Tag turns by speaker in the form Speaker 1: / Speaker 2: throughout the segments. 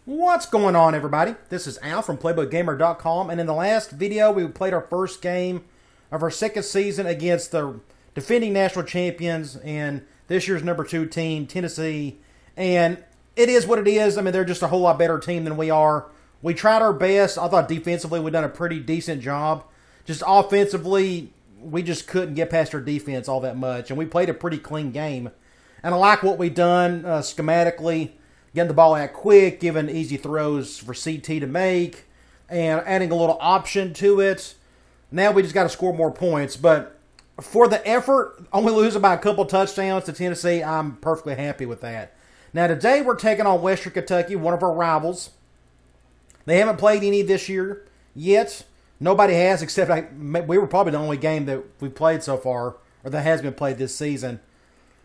Speaker 1: What's going on, everybody? This is Al from PlaybookGamer.com, and in the last video, we played our first game of our second season against the defending national champions and this year's number 2 team, Tennessee. And it is what it is. I mean, they're just a whole lot better team than we are. We tried our best. I thought defensively we'd done a pretty decent job. Just offensively, we just couldn't get past our defense all that much, and we played a pretty clean game. And I like what we've done schematically. Getting the ball out quick, giving easy throws for CT to make, and adding a little option to it. Now we just got to score more points. But for the effort, only losing by a couple touchdowns to Tennessee, I'm perfectly happy with that. Now today we're taking on Western Kentucky, one of our rivals. They haven't played any this year yet. Nobody has, except we were probably the only game that we played so far, or that has been played this season.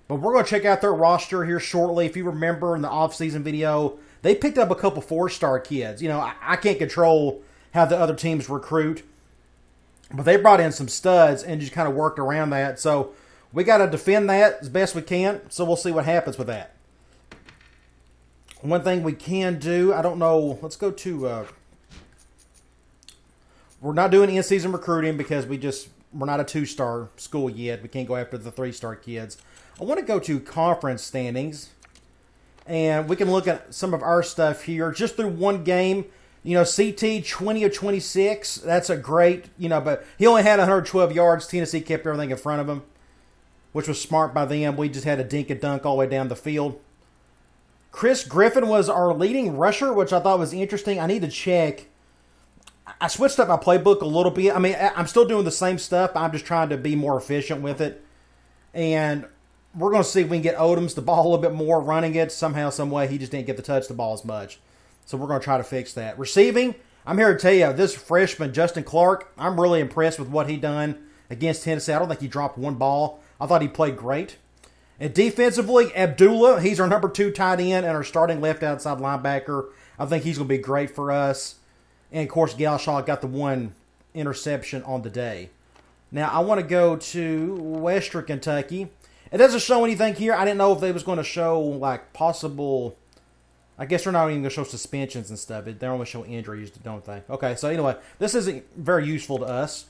Speaker 1: But we're going to check out their roster here shortly. If you remember in the off-season video, they picked up a couple 4-star kids. You know, I can't control how the other teams recruit, but they brought in some studs and just kind of worked around that. So we got to defend that as best we can, so we'll see what happens with that. One thing we can do, I don't know, let's go to, we're not doing in-season recruiting because we're not a 2-star school yet. We can't go after the 3-star kids. I want to go to conference standings, and we can look at some of our stuff here. Just through one game, you know, CT 20 of 26. That's a great, but he only had 112 yards. Tennessee kept everything in front of him, which was smart by them. We just had a dink and dunk all the way down the field. Chris Griffin was our leading rusher, which I thought was interesting. I need to check. I switched up my playbook a little bit. I mean, I'm still doing the same stuff. I'm just trying to be more efficient with it. And we're going to see if we can get Odoms the ball a little bit more, running it somehow, some way. He just didn't get to touch the ball as much. So we're going to try to fix that. Receiving, I'm here to tell you, this freshman, Justin Clark, I'm really impressed with what he done against Tennessee. I don't think he dropped one ball. I thought he played great. And defensively, Abdullah, he's our number 2 tight end and our starting left outside linebacker. I think he's going to be great for us. And, of course, Galshaw got the 1 interception on the day. Now, I want to go to Western Kentucky. It doesn't show anything here. I didn't know if they was going to show, like, possible... I guess they're not even going to show suspensions and stuff. They only show injuries, don't they? Okay, so anyway, this isn't very useful to us.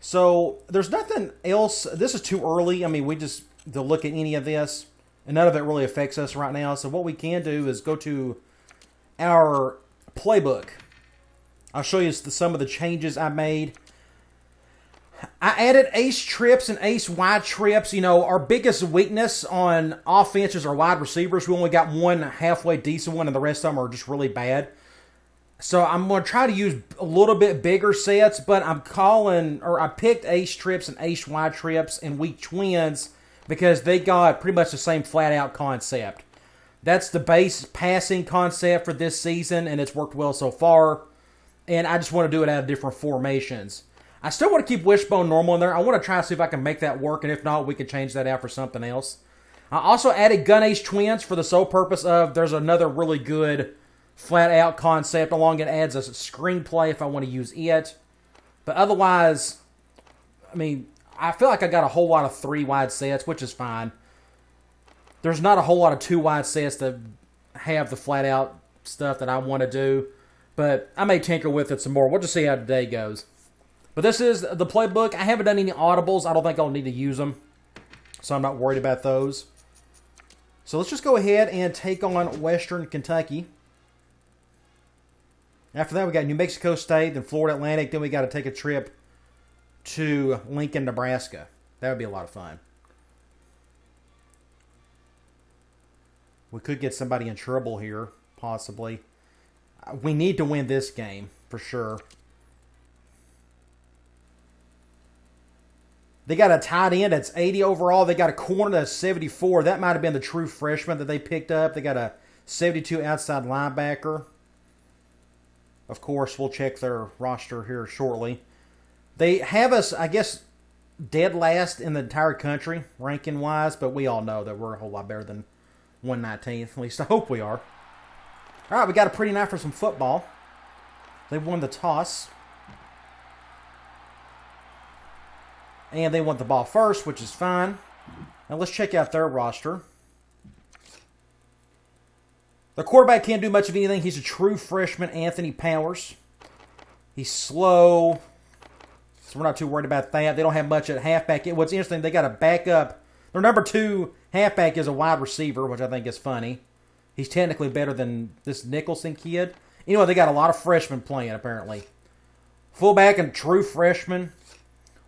Speaker 1: So, there's nothing else. This is too early. I mean, we just... to look at any of this, and none of it really affects us right now. So what we can do is go to our playbook. I'll show you some of the changes I made. I added ace trips and ace wide trips. You know, our biggest weakness on offense is our wide receivers. We only got one halfway decent one, and the rest of them are just really bad. So I'm going to try to use a little bit bigger sets, but I picked ace trips and ace wide trips and weak twins because they got pretty much the same flat-out concept. That's the base passing concept for this season, and it's worked well so far. And I just want to do it out of different formations. I still want to keep wishbone normal in there. I want to try to see if I can make that work, and if not, we can change that out for something else. I also added gun ace twins for the sole purpose of there's another really good flat-out concept along it adds a screenplay if I want to use it. But otherwise, I mean, I feel like I got a whole lot of 3 wide sets, which is fine. There's not a whole lot of 2 wide sets that have the flat-out stuff that I want to do. But I may tinker with it some more. We'll just see how today goes. But this is the playbook. I haven't done any audibles. I don't think I'll need to use them. So I'm not worried about those. So let's just go ahead and take on Western Kentucky. After that, we got New Mexico State, then Florida Atlantic. Then we got to take a trip to Lincoln, Nebraska. That would be a lot of fun. We could get somebody in trouble here, possibly. We need to win this game, for sure. They got a tight end that's 80 overall. They got a corner that's 74. That might have been the true freshman that they picked up. They got a 72 outside linebacker. Of course, we'll check their roster here shortly. They have us, I guess, dead last in the entire country, ranking-wise, but we all know that we're a whole lot better than 119th. At least I hope we are. All right, we got a pretty night for some football. They won the toss. And they want the ball first, which is fine. Now let's check out their roster. The quarterback can't do much of anything. He's a true freshman, Anthony Powers. He's slow, so we're not too worried about that. They don't have much at halfback. What's interesting, they got a backup. Their number 2 halfback is a wide receiver, which I think is funny. He's technically better than this Nicholson kid. Anyway, they got a lot of freshmen playing, apparently. Fullback and true freshman.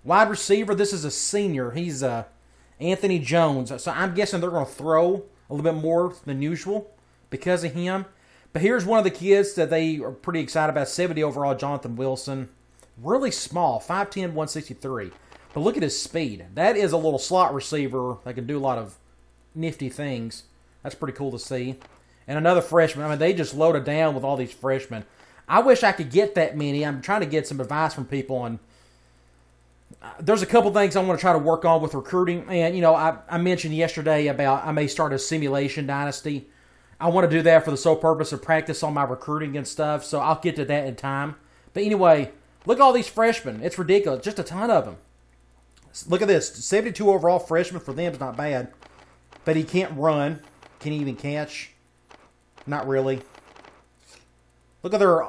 Speaker 1: Wide receiver, this is a senior. He's Anthony Jones. So I'm guessing they're going to throw a little bit more than usual because of him. But here's one of the kids that they are pretty excited about. 70 overall, Jonathan Wilson. Really small, 5'10", 163. But look at his speed. That is a little slot receiver that can do a lot of nifty things. That's pretty cool to see. And another freshman. I mean, they just loaded down with all these freshmen. I wish I could get that many. I'm trying to get some advice from people on. There's a couple things I want to try to work on with recruiting. And, I mentioned yesterday about I may start a simulation dynasty. I want to do that for the sole purpose of practice on my recruiting and stuff. So I'll get to that in time. But anyway, look at all these freshmen. It's ridiculous. Just a ton of them. Look at this. 72 overall freshman for them is not bad. But he can't run. Can he even catch? Not really. Look at their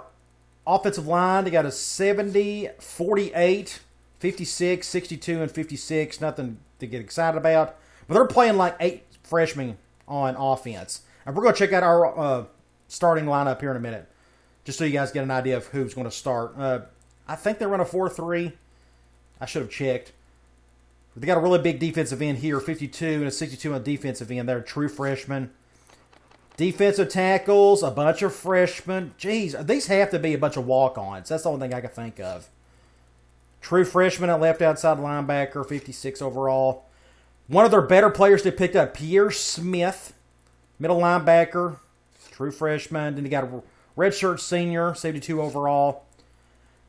Speaker 1: offensive line. They got a 70, 48, 56, 62, and 56. Nothing to get excited about. But they're playing like 8 freshmen on offense. And we're going to check out our starting lineup here in a minute. Just so you guys get an idea of who's going to start. I think they run a 4-3. I should have checked. They got a really big defensive end here. 52 and a 62 on defensive end. They're true freshmen. Defensive tackles, a bunch of freshmen. Jeez, these have to be a bunch of walk-ons. That's the only thing I can think of. True freshman at left outside linebacker, 56 overall. One of their better players they picked up, Pierre Smith, middle linebacker, true freshman. Then they got a redshirt senior, 72 overall.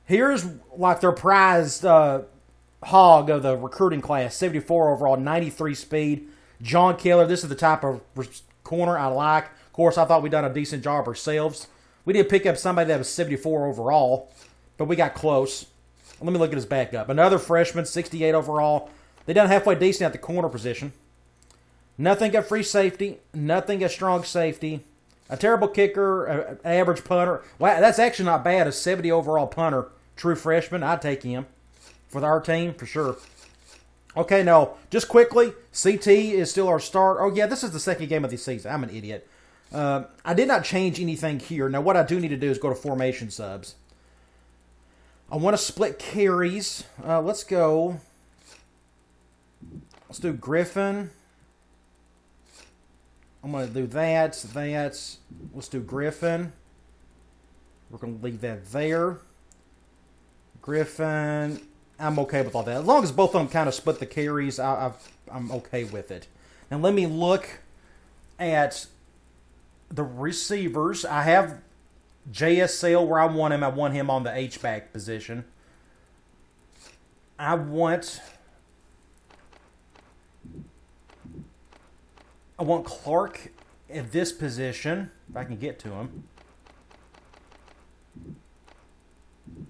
Speaker 1: Here's like their prized hog of the recruiting class, 74 overall, 93 speed. John Keller, this is the type of corner I like. Of course, I thought we'd done a decent job ourselves. We did pick up somebody that was 74 overall, but we got close. Let me look at his backup. Another freshman, 68 overall. They done halfway decent at the corner position. Nothing at free safety. Nothing at strong safety. A terrible kicker, an average punter. Wow, that's actually not bad. A 70 overall punter, true freshman. I'd take him for our team for sure. Okay, now, just quickly, CT is still our start. Oh, yeah, this is the second game of the season. I'm an idiot. I did not change anything here. Now, what I do need to do is go to formation subs. I want to split carries. Let's go. Let's do Griffin. I'm going to do that. Let's do Griffin. We're going to leave that there. Griffin. I'm okay with all that. As long as both of them kind of split the carries, I'm okay with it. Now let me look at the receivers. I have JSL where I want him. I want him on the H-back position. I want Clark at this position, if I can get to him.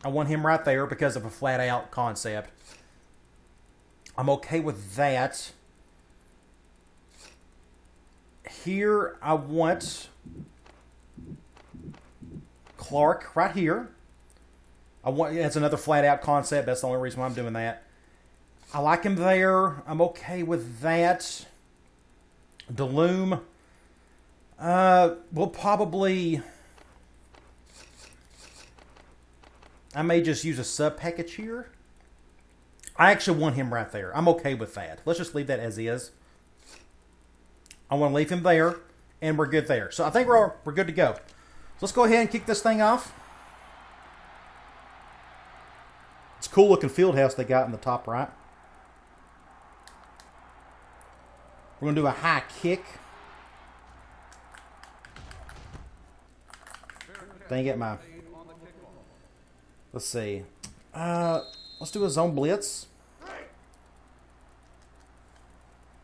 Speaker 1: I want him right there because of a flat-out concept. I'm okay with that. Here, I want Clark right here. That's another flat-out concept. That's the only reason why I'm doing that. I like him there. I'm okay with that. DeLume. We'll probably... I may just use a sub-package here. I actually want him right there. I'm okay with that. Let's just leave that as is. I want to leave him there, and we're good there. So I think we're good to go. So let's go ahead and kick this thing off. It's a cool-looking field house they got in the top right. We're going to do a high kick. Dang it, my... Let's see. Let's do a zone blitz.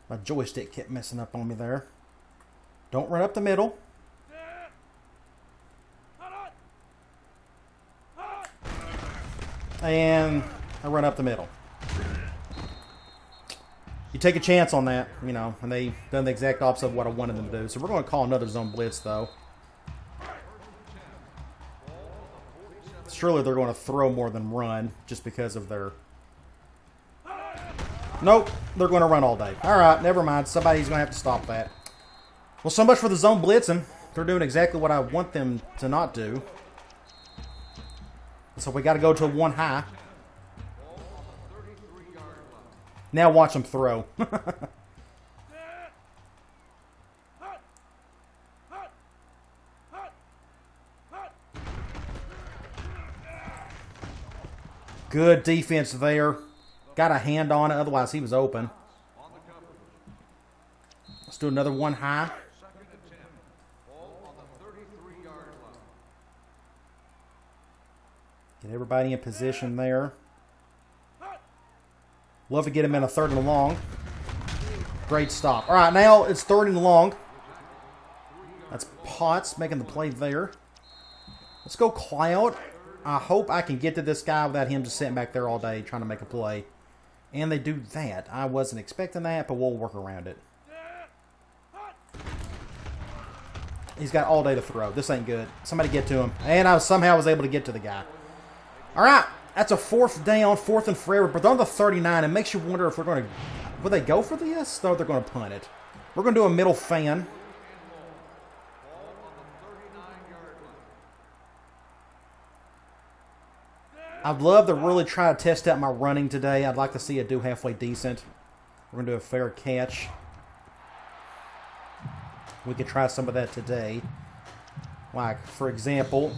Speaker 1: My joystick kept messing up on me there. Don't run up the middle. And I run up the middle. You take a chance on that, and they done the exact opposite of what I wanted them to do. So we're going to call another zone blitz, though. Surely they're going to throw more than run just because of their... Nope, they're going to run all day. All right, never mind. Somebody's going to have to stop that. Well, so much for the zone blitzing. They're doing exactly what I want them to not do. So we got to go to a one high. Now watch them throw. Good defense there. Got a hand on it, otherwise he was open. Let's do another one high. Get everybody in position there. Love to get him in a 3rd and long. Great stop. All right, now it's 3rd and long. That's Potts making the play there. Let's go Cloud. I hope I can get to this guy without him just sitting back there all day trying to make a play. And they do that. I wasn't expecting that, but we'll work around it. He's got all day to throw. This ain't good. Somebody get to him. And I somehow was able to get to the guy. All right. That's a 4th down, 4th and forever. But they're on the 39. It makes you wonder if they're going to... Will they go for this? No, they're going to punt it. We're going to do a middle fan. I'd love to really try to test out my running today. I'd like to see it do halfway decent. We're going to do a fair catch. We could try some of that today. Like, for example,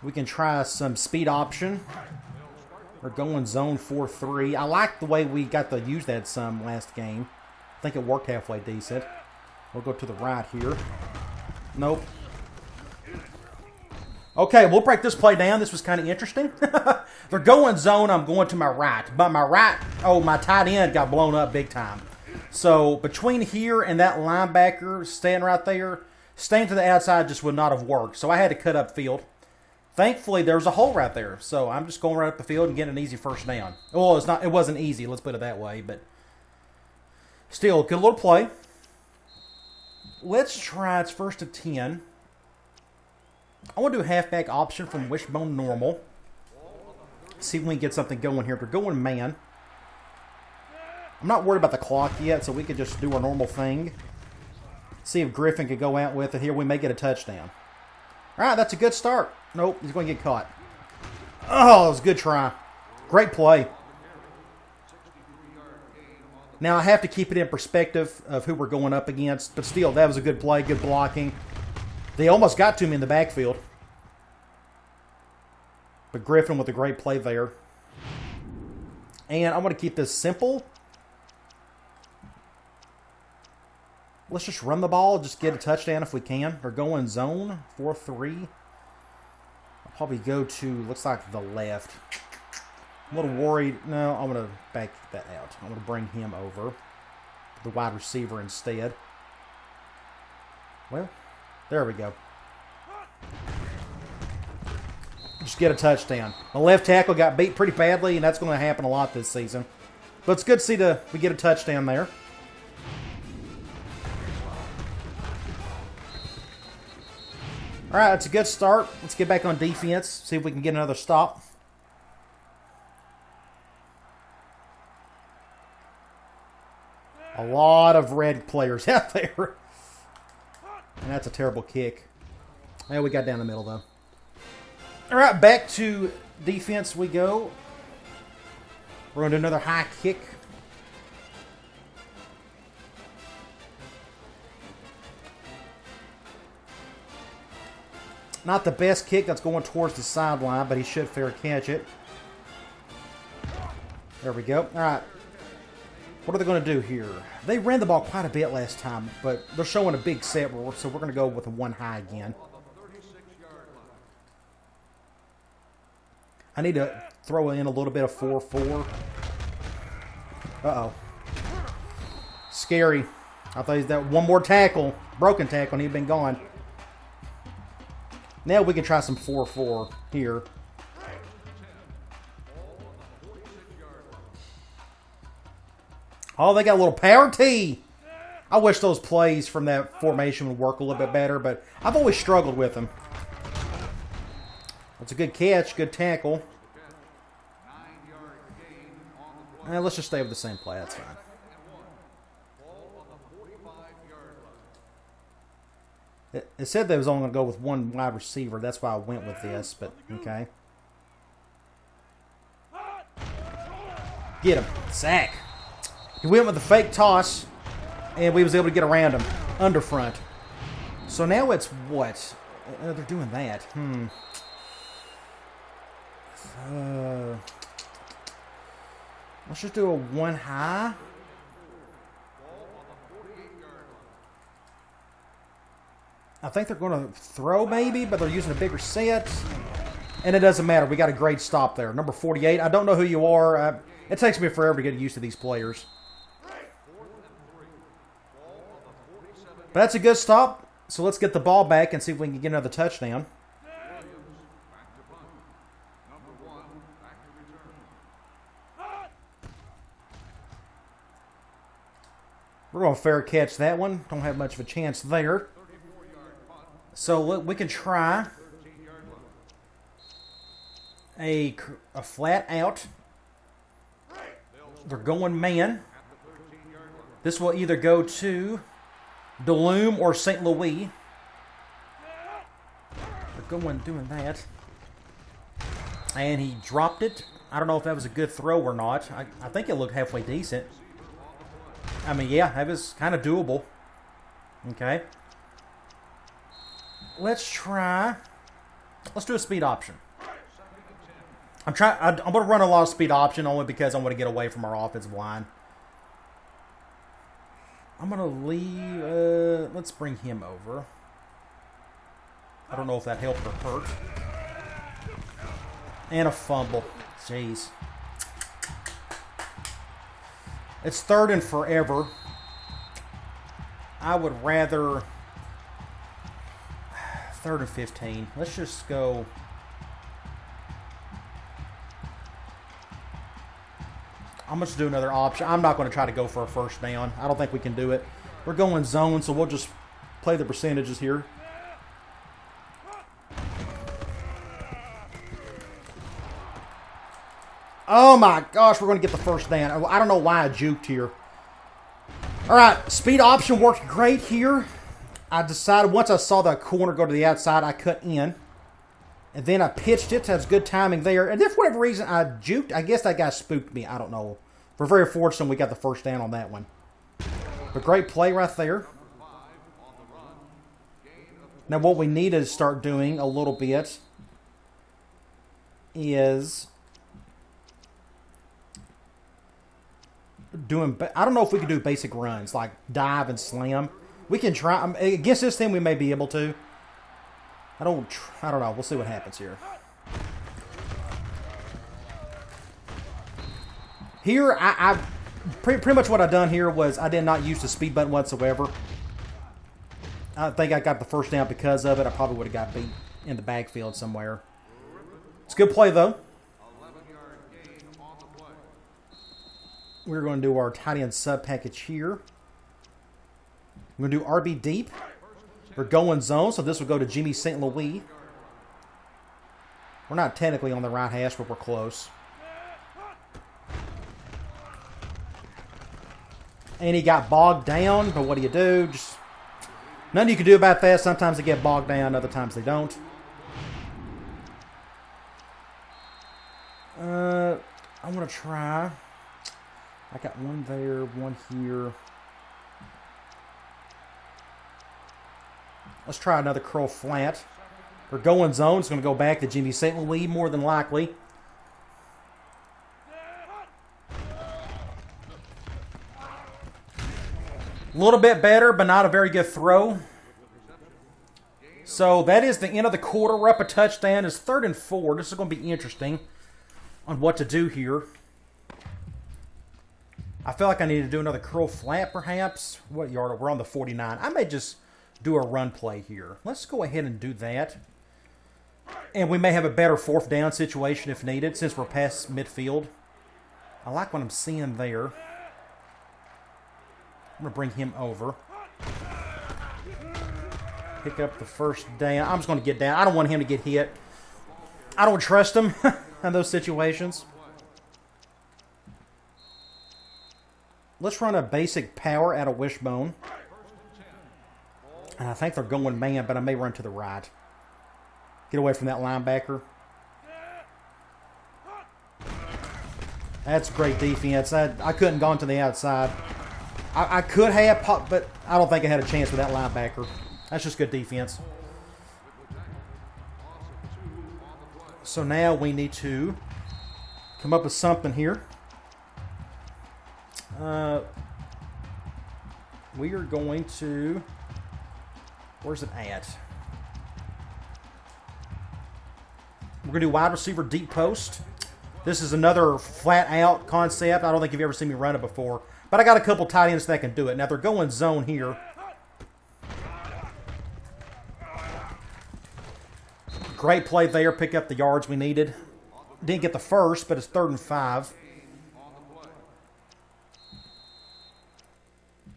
Speaker 1: we can try some speed option. We're going zone 4-3. I like the way we got to use that some last game. I think it worked halfway decent. We'll go to the right here. Nope. Okay, we'll break this play down. This was kind of interesting. They're going zone. I'm going to my right. But my right, my tight end got blown up big time. So between here and that linebacker staying right there, staying to the outside just would not have worked. So I had to cut up field. Thankfully, there was a hole right there. So I'm just going right up the field and getting an easy 1st down. Well, it wasn't easy. Let's put it that way. But still, good little play. Let's try. It's 1st and 10. I want to do a halfback option from wishbone normal. See if we can get something going here. They're going man. I'm not worried about the clock yet, so we could just do our normal thing. See if Griffin could go out with it here. We may get a touchdown. All right, that's a good start. Nope, he's going to get caught. Oh, it was a good try. Great play. Now, I have to keep it in perspective of who we're going up against, but still, that was a good play, good blocking. They almost got to him in the backfield. But Griffin with a great play there. And I want to keep this simple. Let's just run the ball, just get a touchdown if we can. They're going zone 4-3. I'll probably go to, looks like the left. I'm a little worried. No, I'm going to back that out. I'm going to bring him over. The wide receiver instead. Well, there we go. Just get a touchdown. The left tackle got beat pretty badly, and that's going to happen a lot this season. But it's good to see we get a touchdown there. All right, it's a good start. Let's get back on defense, see if we can get another stop. A lot of red players out there. And that's a terrible kick. Yeah, we got down the middle, though. All right, back to defense we go. We're going to do another high kick. Not the best kick. That's going towards the sideline, but he should fair catch it. There we go. All right. What are they going to do here? They ran the ball quite a bit last time, but they're showing a big set roll, so we're going to go with a one high again. I need to throw in a little bit of 4-4. Uh-oh. Scary. I thought he's that one more tackle, broken tackle, and he'd been gone. Now we can try some 4-4 here. Oh, they got a little power T. I wish those plays from that formation would work a little bit better, but I've always struggled with them. That's a good catch, good tackle. Let's just stay with the same play. That's fine. It said they was only going to go with one wide receiver. That's why I went with this, but okay. Get him. Sack. He went with the fake toss, and we was able to get around him. Under front. So now it's what? They're doing that. Let's just do a one high. I think they're going to throw maybe, but they're using a bigger set. And it doesn't matter. We got a great stop there. Number 48. I don't know who you are. It takes me forever to get used to these players. But that's a good stop. So let's get the ball back and see if we can get another touchdown. We're going to fair catch that one. Don't have much of a chance there. So we can try a flat out. They're going man. This will either go to DeLume or St. Louis. They're doing that. And he dropped it. I don't know if that was a good throw or not. I think it looked halfway decent. I mean, yeah, that was kind of doable. Okay. Let's try. Let's do a speed option. I'm going to run a lot of speed option only because I want to get away from our offensive line. I'm going to leave. Let's bring him over. I don't know if that helped or hurt. And a fumble. Jeez. It's 3rd and forever. I would rather 3rd and 15. Let's just go. I'm going to do another option. I'm not going to try to go for a first down. I don't think we can do it. We're going zone, so we'll just play the percentages here. Oh my gosh, we're going to get the first down. I don't know why I juked here. All right, speed option worked great here. I decided once I saw the corner go to the outside, I cut in. And then I pitched it. That's good timing there. And then for whatever reason, I juked. I guess that guy spooked me. I don't know. We're very fortunate we got the first down on that one. But great play right there. Now what we need to start doing a little bit is doing, I don't know if we can do basic runs like dive and slam. We can try. Against this team, we may be able to. I don't know. We'll see what happens here. Here, I pretty much what I done here was I did not use the speed button whatsoever. I think I got the first down because of it. I probably would have got beat in the backfield somewhere. It's a good play, though. We're going to do our tight end sub package here. We're going to do RB deep. We're going zone, so this will go to Jimmy St. Louis. We're not technically on the right hash, but we're close. And he got bogged down, but what do you do? Just nothing you can do about that. Sometimes they get bogged down, other times they don't. I'm going to try. I got one there, one here. Let's try another curl flat. We're going zone. It's going to go back to Jimmy St. Louis more than likely. A little bit better, but not a very good throw. So that is the end of the quarter. We're up a touchdown. It's 3rd and 4. This is going to be interesting on what to do here. I feel like I need to do another curl flat, perhaps. What yard? We're on the 49. I may just do a run play here. Let's go ahead and do that. And we may have a better 4th down situation if needed, since we're past midfield. I like what I'm seeing there. I'm going to bring him over. Pick up the first down. I'm just going to get down. I don't want him to get hit. I don't trust him in those situations. Let's run a basic power out of Wishbone. And I think they're going man, but I may run to the right. Get away from that linebacker. That's great defense. I couldn't gone to the outside. I could have, but I don't think I had a chance with that linebacker. That's just good defense. So now we need to come up with something here. We are going to... Where's it at? We're going to do wide receiver deep post. This is another flat out concept. I don't think you've ever seen me run it before. But I got a couple tight ends that can do it. Now they're going zone here. Great play there. Pick up the yards we needed. Didn't get the first, but it's 3rd and 5.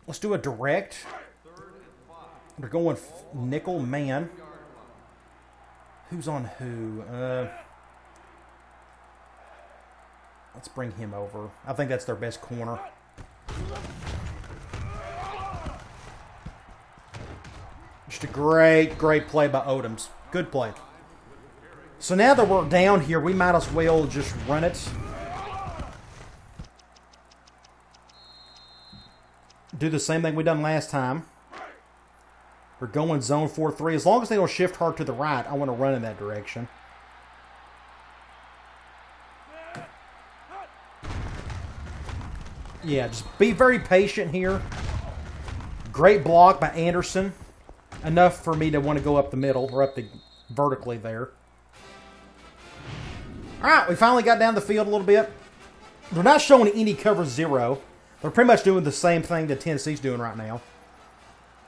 Speaker 1: Let's do a direct. They're going nickel man. Who's on who? Let's bring him over. I think that's their best corner. Just a great play by Odoms. Good play. So now that we're down here, we might as well just run it. Do the same thing we done last time. We're going zone 4-3. As long as they don't shift hard to the right, I want to run in that direction. Yeah, just be very patient here. Great block by Anderson. Enough for me to want to go up the middle, or up the vertically there. Alright, we finally got down the field a little bit. They're not showing any cover 0. They're pretty much doing the same thing that Tennessee's doing right now.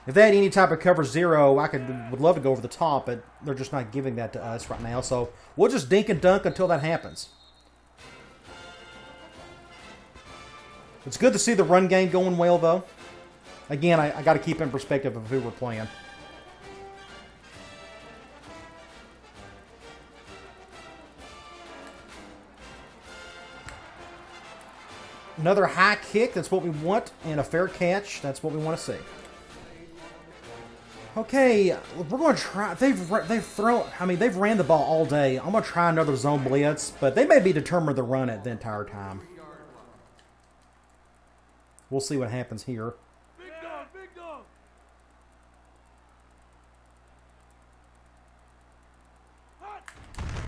Speaker 1: If they had any type of cover 0, I would love to go over the top, but they're just not giving that to us right now. So we'll just dink and dunk until that happens. It's good to see the run game going well, though. Again, I got to keep in perspective of who we're playing. Another high kick, that's what we want, and a fair catch, that's what we want to see. Okay, we're going to try. They've ran the ball all day. I'm going to try another zone blitz, but they may be determined to run it the entire time. We'll see what happens here.
Speaker 2: Big dog, big dog.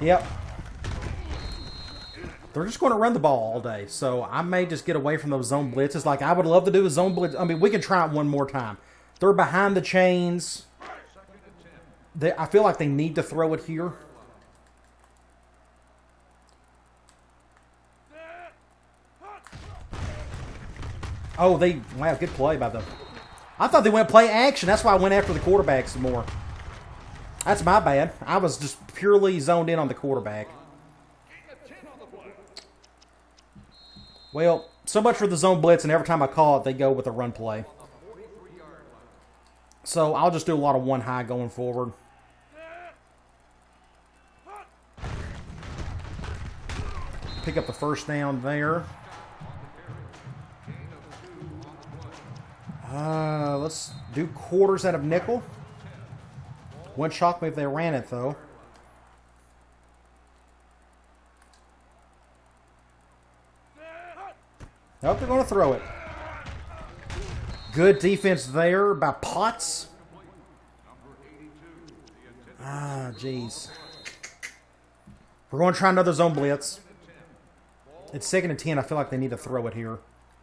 Speaker 1: Yep. They're just going to run the ball all day, so I may just get away from those zone blitzes. Like, I would love to do a zone blitz. I mean, we can try it one more time. They're behind the chains. I feel like they need to throw it here. Oh, wow, good play by them. I thought they went play action. That's why I went after the quarterback some more. That's my bad. I was just purely zoned in on the quarterback. Well, so much for the zone blitz, and every time I call it, they go with a run play. So I'll just do a lot of one high going forward. Pick up the first down there. Let's do quarters out of nickel. Wouldn't shock me if they ran it, though. Nope, they're going to throw it. Good defense there by Potts. Jeez. We're going to try another zone blitz. It's 2nd and 10. I feel like they need to throw it here.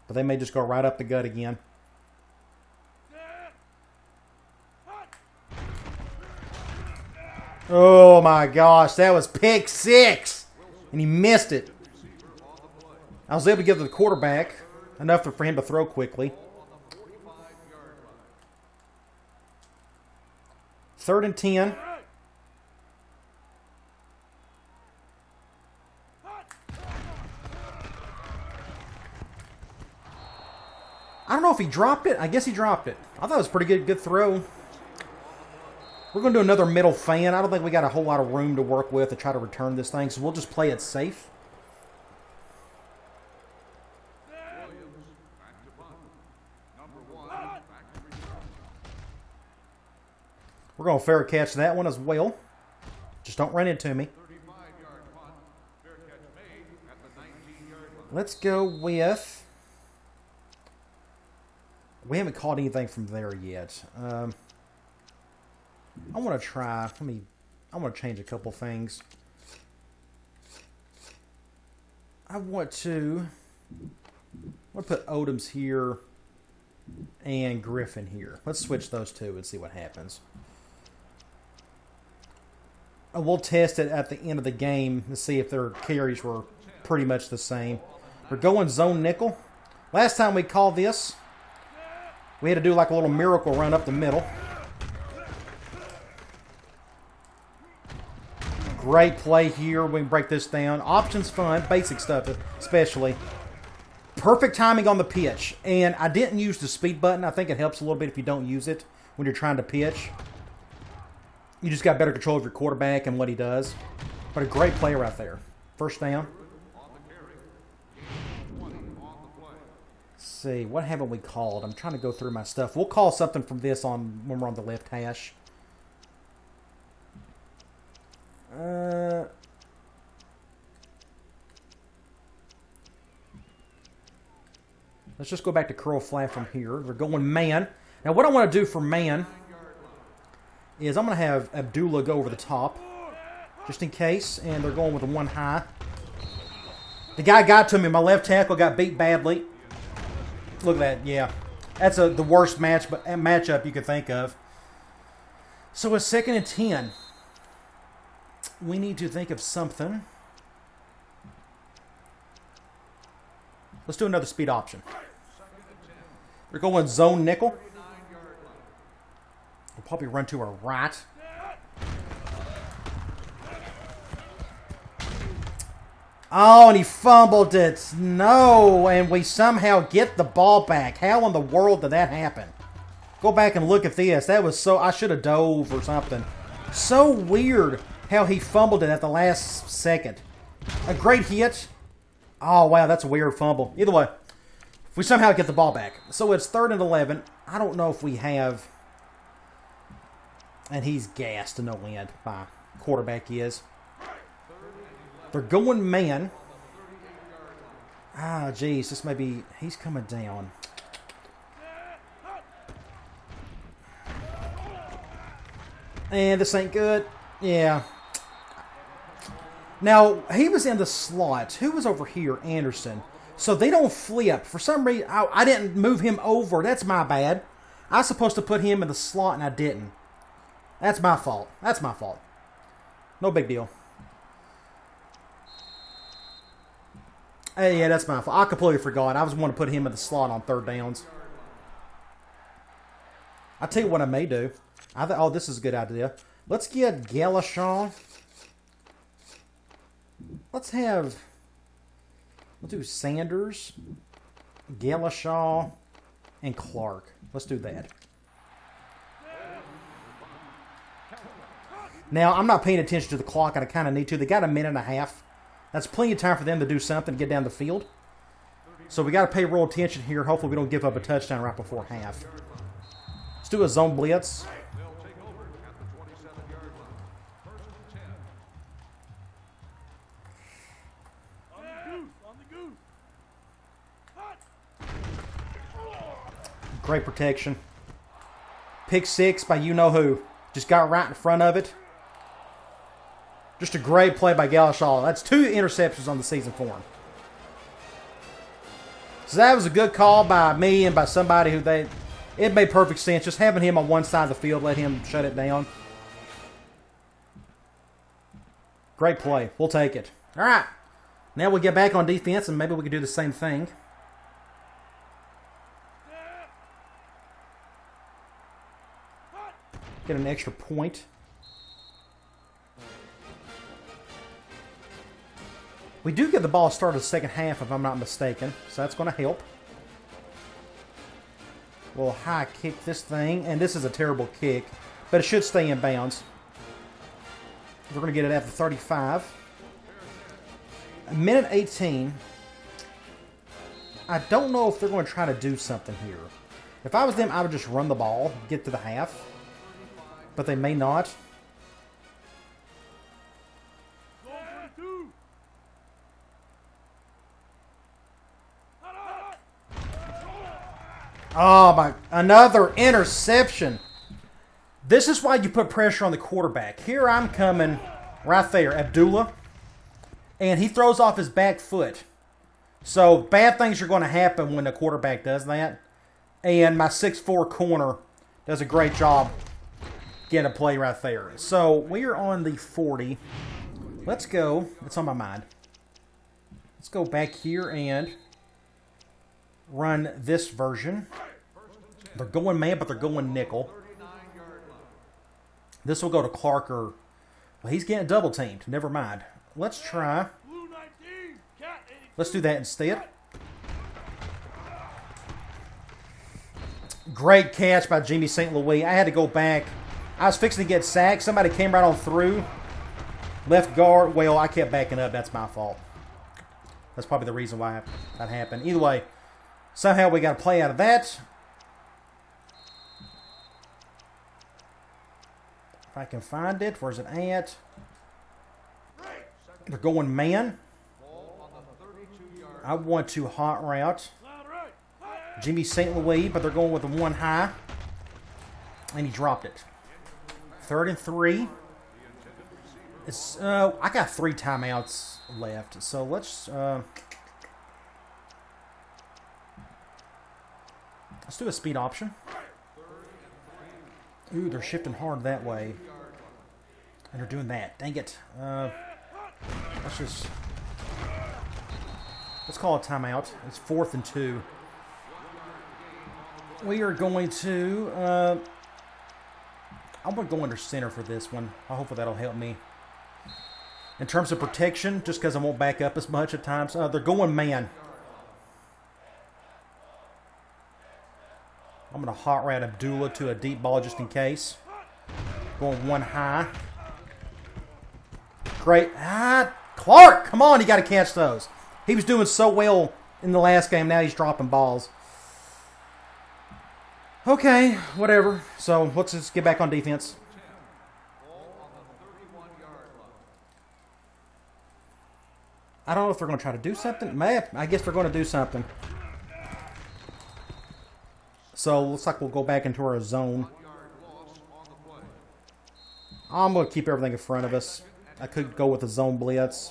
Speaker 1: But they may just go right up the gut again. Oh my gosh, that was pick 6. And he missed it. I was able to get to the quarterback. Enough for him to throw quickly. 3rd and 10. I don't know if he dropped it. I guess he dropped it. I thought it was a pretty good throw. We're going to do another middle fan. I don't think we got a whole lot of room to work with to try to return this thing, so we'll just play it safe. We're going to fair catch that one as well. Just don't run into me. Let's go with... We haven't caught anything from there yet. I want to try... I want to change a couple things. I want to put Odoms here and Griffin here. Let's switch those two and see what happens. And we'll test it at the end of the game to see if their carries were pretty much the same. We're going zone nickel. Last time we called this, we had to do like a little miracle run up the middle. Great play here. We can break this down. Options fun, basic stuff especially. Perfect timing on the pitch. And I didn't use the speed button. I think it helps a little bit if you don't use it when you're trying to pitch. You just got better control of your quarterback and what he does. But a great play right there. First down. Let's see. What haven't we called? I'm trying to go through my stuff. We'll call something from this on when we're on the left hash. Let's just go back to curl flat from here. We're going man. Now what I want to do for man is I'm going to have Abdullah go over the top, just in case, and they're going with a one high. The guy got to me. My left tackle got beat badly. Look at that, yeah. That's the worst matchup you could think of. So it's 2nd and 10. We need to think of something. Let's do another speed option. They're going zone nickel. We'll probably run to our right. Oh, and he fumbled it. No, and we somehow get the ball back. How in the world did that happen? Go back and look at this. That was so... I should have dove or something. So weird how he fumbled it at the last second. A great hit. Oh, wow, that's a weird fumble. Either way, we somehow get the ball back. So it's 3rd and 11. I don't know if we have... And he's gassed to no end. My quarterback is. They're going man. Ah, geez. This may be... He's coming down. And this ain't good. Yeah. Now, he was in the slot. Who was over here? Anderson. So they don't flip. For some reason, I didn't move him over. That's my bad. I was supposed to put him in the slot, and I didn't. That's my fault. That's my fault. No big deal. Hey, yeah, that's my fault. I completely forgot. I was wanting to put him in the slot on 3rd downs. I'll tell you what I may do. Oh, this is a good idea. Let's get Galashaw. We'll do Sanders, Galashaw, and Clark. Let's do that. Now, I'm not paying attention to the clock, and I kind of need to. They got a minute and a half. That's plenty of time for them to do something, get down the field. So we got to pay real attention here. Hopefully we don't give up a touchdown right before half. Let's do a zone blitz. Great protection. Pick 6 by you-know-who. Just got right in front of it. Just a great play by Galashaw. That's 2 interceptions on the season for him. So that was a good call by me and by somebody who it made perfect sense. Just having him on one side of the field, let him shut it down. Great play. We'll take it. All right. Now we'll get back on defense and maybe we can do the same thing. Get an extra point. We do get the ball started the second half, if I'm not mistaken, so that's going to help. We'll high kick this thing, and this is a terrible kick. but it should stay in bounds. We're going to get it after 35. A minute 18. I don't know if they're going to try to do something here. If I was them, I would just run the ball, get to the half. But they may not. Oh my, another interception. This is why you put pressure on the quarterback. Here I'm coming right there, Abdullah. And he throws off his back foot. So bad things are going to happen when the quarterback does that. And my 6'4" corner does a great job getting a play right there. So we are on the 40. Let's go. It's on my mind. Let's go back here and run this version. They're going man, but they're going nickel. This will go to Clark or... Well, he's getting double teamed. Never mind. Let's try. Let's do that instead. Great catch by Jimmy St. Louis. I had to go back. I was fixing to get sacked. Somebody came right on through. Left guard. Well, I kept backing up. That's my fault. That's probably the reason why that happened. Either way, somehow we got a play out of that. If I can find it. Where's it at? They're going man. I want to hot route Jimmy St. Louis, but they're going with the one high. And he dropped it. 3rd and 3. It's I got 3 timeouts left. So let's do a speed option. Ooh, they're shifting hard that way. And they're doing that. Dang it. Let's call a timeout. It's 4th and 2. We are going to... I'm going to go under center for this one. Hopefully that'll help me. In terms of protection, just because I won't back up as much at times. They're going man. I'm going to hot route Abdullah to a deep ball just in case. Going one high. Great. Clark, come on, you got to catch those. He was doing so well in the last game. Now he's dropping balls. Okay, whatever. So let's just get back on defense. I don't know if they're going to try to do something. I guess they're going to do something. So looks like we'll go back into our zone. I'm going to keep everything in front of us. I could go with a zone blitz.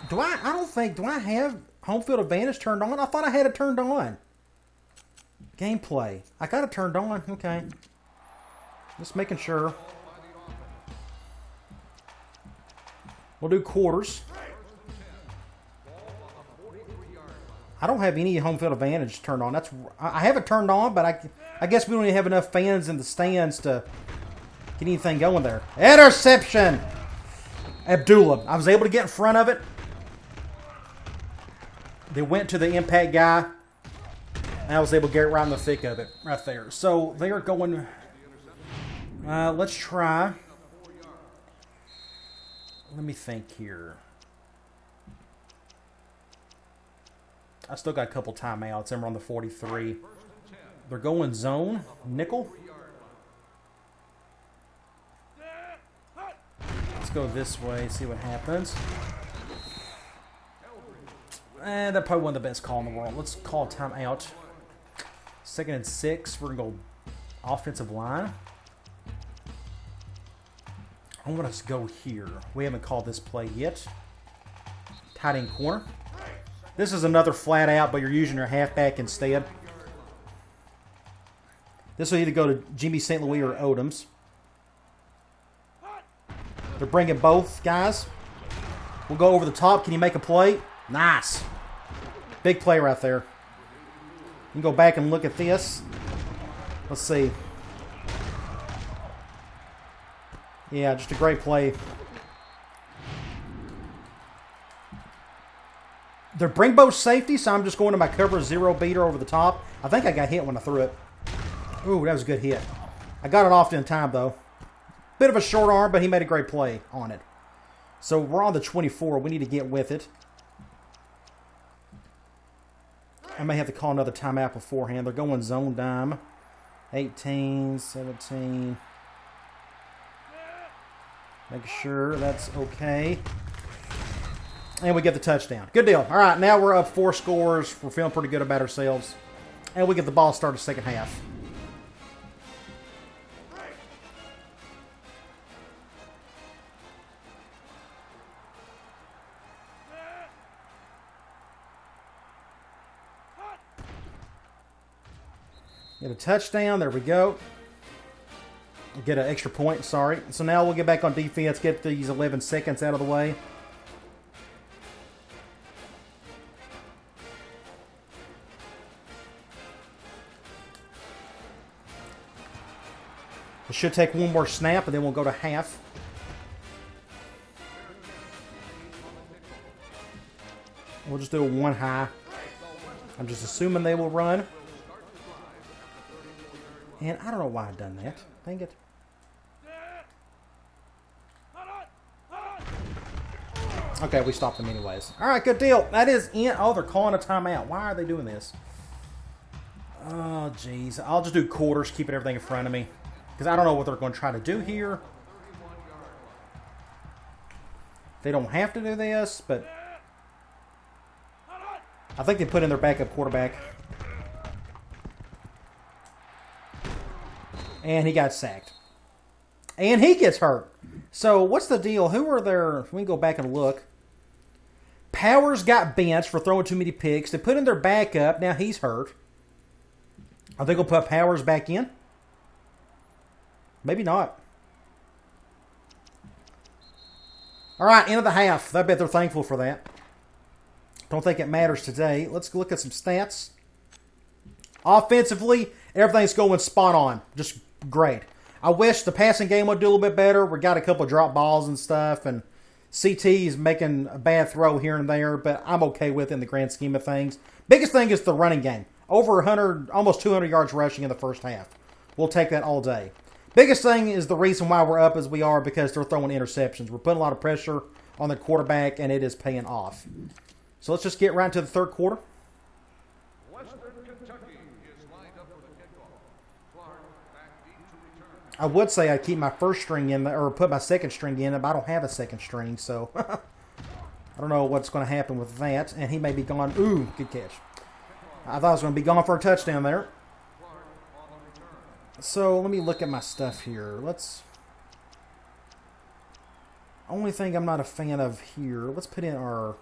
Speaker 1: Do I have home field advantage turned on? I thought I had it turned on. Gameplay. I got it turned on. Okay. Just making sure. We'll do quarters. I don't have any home field advantage turned on. I have it turned on, but I guess we don't even have enough fans in the stands to get anything going there. Interception! Abdullah. I was able to get in front of it. They went to the impact guy. And I was able to get right in the thick of it. Right there. So they are going... let's try... Let me think here. I still got a couple timeouts. And we're on the 43. They're going zone. Nickel. Let's go this way. See what happens. That's probably one of the best calls in the world. Let's call a timeout. 2nd and 6. We're going to go offensive line. I want us to go here. We haven't called this play yet. Tight end corner. This is another flat out, but you're using your halfback instead. This will either go to Jimmy St. Louis or Odoms. They're bringing both guys. We'll go over the top. Can you make a play? Nice. Big play right there. You can go back and look at this. Let's see. Yeah, just a great play. They're bring both safety, so I'm just going to my cover 0 beater over the top. I think I got hit when I threw it. Ooh, that was a good hit. I got it off in time, though. Bit of a short arm, but he made a great play on it. So we're on the 24. We need to get with it. I may have to call another timeout beforehand. They're going zone dime. 18, 17. Make sure that's okay. And we get the touchdown. Good deal. All right, now we're up 4 scores. We're feeling pretty good about ourselves. And we get the ball started second half. Get a touchdown. There we go. Get an extra point, sorry. So now we'll get back on defense, get these 11 seconds out of the way. It should take one more snap, and then we'll go to half. We'll just do a 1 high. I'm just assuming they will run. And I don't know why I've done that. Dang it. Okay, we stopped them anyways. All right, good deal. That is in. Oh, they're calling a timeout. Why are they doing this? Oh, jeez. I'll just do quarters, keeping everything in front of me. Because I don't know what they're going to try to do here. They don't have to do this, but I think they put in their backup quarterback. And he got sacked. And he gets hurt. So what's the deal? Who are there? We can go back and look. Powers got benched for throwing too many picks. They put in their backup. Now he's hurt. Are they going to put Powers back in? Maybe not. All right, end of the half. I bet they're thankful for that. Don't think it matters today. Let's look at some stats. Offensively, everything's going spot on. Just great. I wish the passing game would do a little bit better. We got a couple of drop balls and stuff, and CT is making a bad throw here and there, but I'm okay with it in the grand scheme of things. Biggest thing is the running game. Over 100, almost 200 yards rushing in the first half. We'll take that all day. Biggest thing is the reason why we're up as we are because they're throwing interceptions. We're putting a lot of pressure on the quarterback, and it is paying off. So let's just get right into the third quarter. I would say I'd keep my first string in there, or put my second string in, but I don't have a second string, so I don't know what's going to happen with that. And he may be gone. Ooh, good catch. I thought I was going to be gone for a touchdown there. So let me look at my stuff here. Only thing I'm not a fan of here. Let's put in our.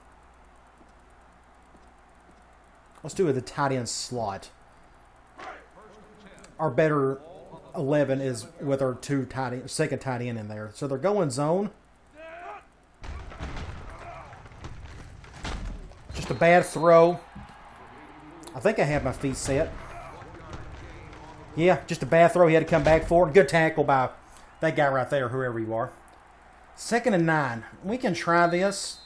Speaker 1: Let's do it the tight end slot. Our better 11 is with our second tight end in there. So they're going zone. Just a bad throw. I think I have my feet set. Yeah, just a bad throw he had to come back for. Good tackle by that guy right there, whoever you are. 2nd and 9. We can try this.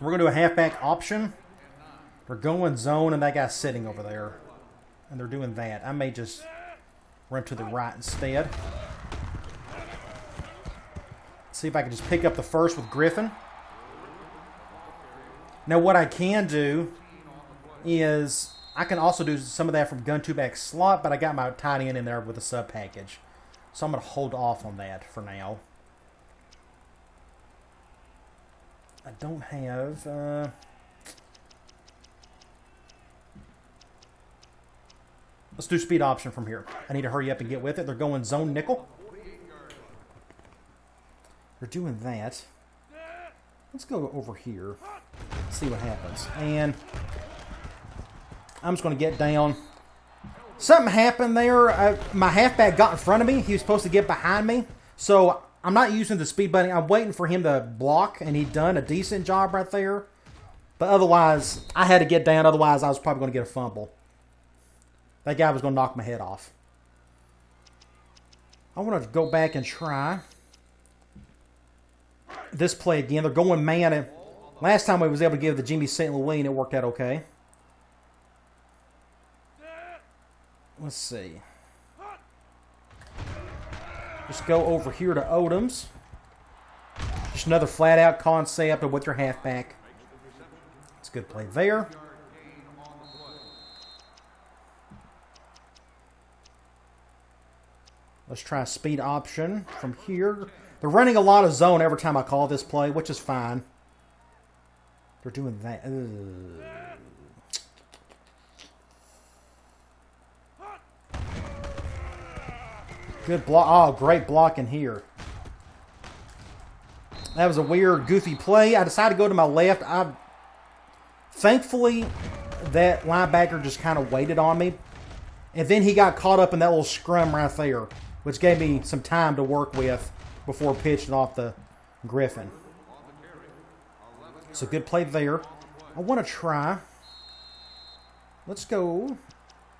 Speaker 1: We're going to do a halfback option. We're going zone, and that guy's sitting over there. And they're doing that. I may just run to the right instead. See if I can just pick up the first with Griffin. Now what I can do is I can also do some of that from gun two back slot, but I got my tight end in there with a sub package. So I'm going to hold off on that for now. I don't have... Let's do speed option from here. I need to hurry up and get with it. They're going zone nickel. They're doing that. Let's go over here. See what happens. And I'm just going to get down. Something happened there. My halfback got in front of me. He was supposed to get behind me. So I'm not using the speed button. I'm waiting for him to block, and he'd done a decent job right there. But otherwise, I had to get down. Otherwise, I was probably going to get a fumble. That guy was going to knock my head off. I want to go back and try this play again. They're going man. Last time we was able to give the Jimmy St. Louis and it worked out okay. Let's see. Just go over here to Odoms. Just another flat-out concept of with your halfback. It's a good play there. Let's try a speed option from here. They're running a lot of zone every time I call this play, which is fine. They're doing that. Good block. Oh, great blocking here. That was a weird, goofy play. I decided to go to my left. Thankfully, that linebacker just kind of waited on me. And then he got caught up in that little scrum right there, which gave me some time to work with before pitching off the Griffin. So good play there. I want to try. Let's go.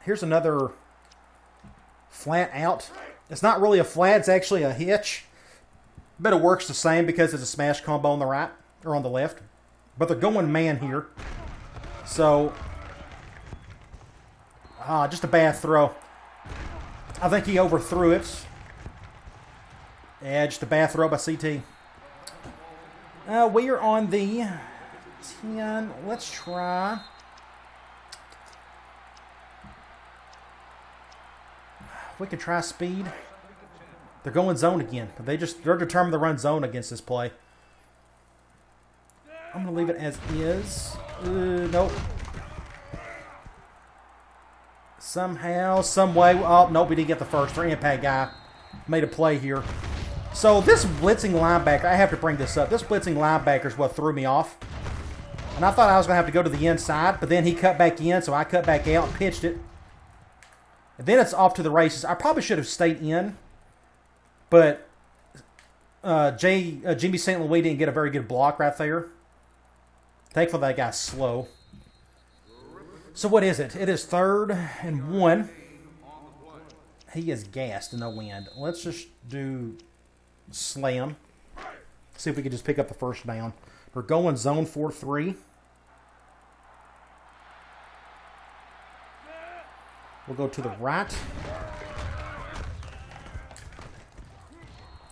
Speaker 1: Here's another flat out. It's not really a flat. It's actually a hitch. But it works the same because it's a smash combo on the right or on the left. But they're going man here. So, just a bad throw. I think he overthrew it. Yeah, just a bad throw by CT. We are on the 10. Let's try. We could try speed. They're going zone again. They're determined to run zone against this play. I'm going to leave it as is. Nope. Somehow, some way. Oh, nope, we didn't get the first. Their impact guy made a play here. So this blitzing linebacker, I have to bring this up. This blitzing linebacker is what threw me off. And I thought I was going to have to go to the inside, but then he cut back in, so I cut back out and pitched it. And then it's off to the races. I probably should have stayed in, but Jimmy St. Louis didn't get a very good block right there. Thankfully that guy's slow. So what is it? It is 3rd and 1. He is gassed in the wind. Let's just do slam. See if we can just pick up the first down. We're going zone 4-3. We'll go to the right.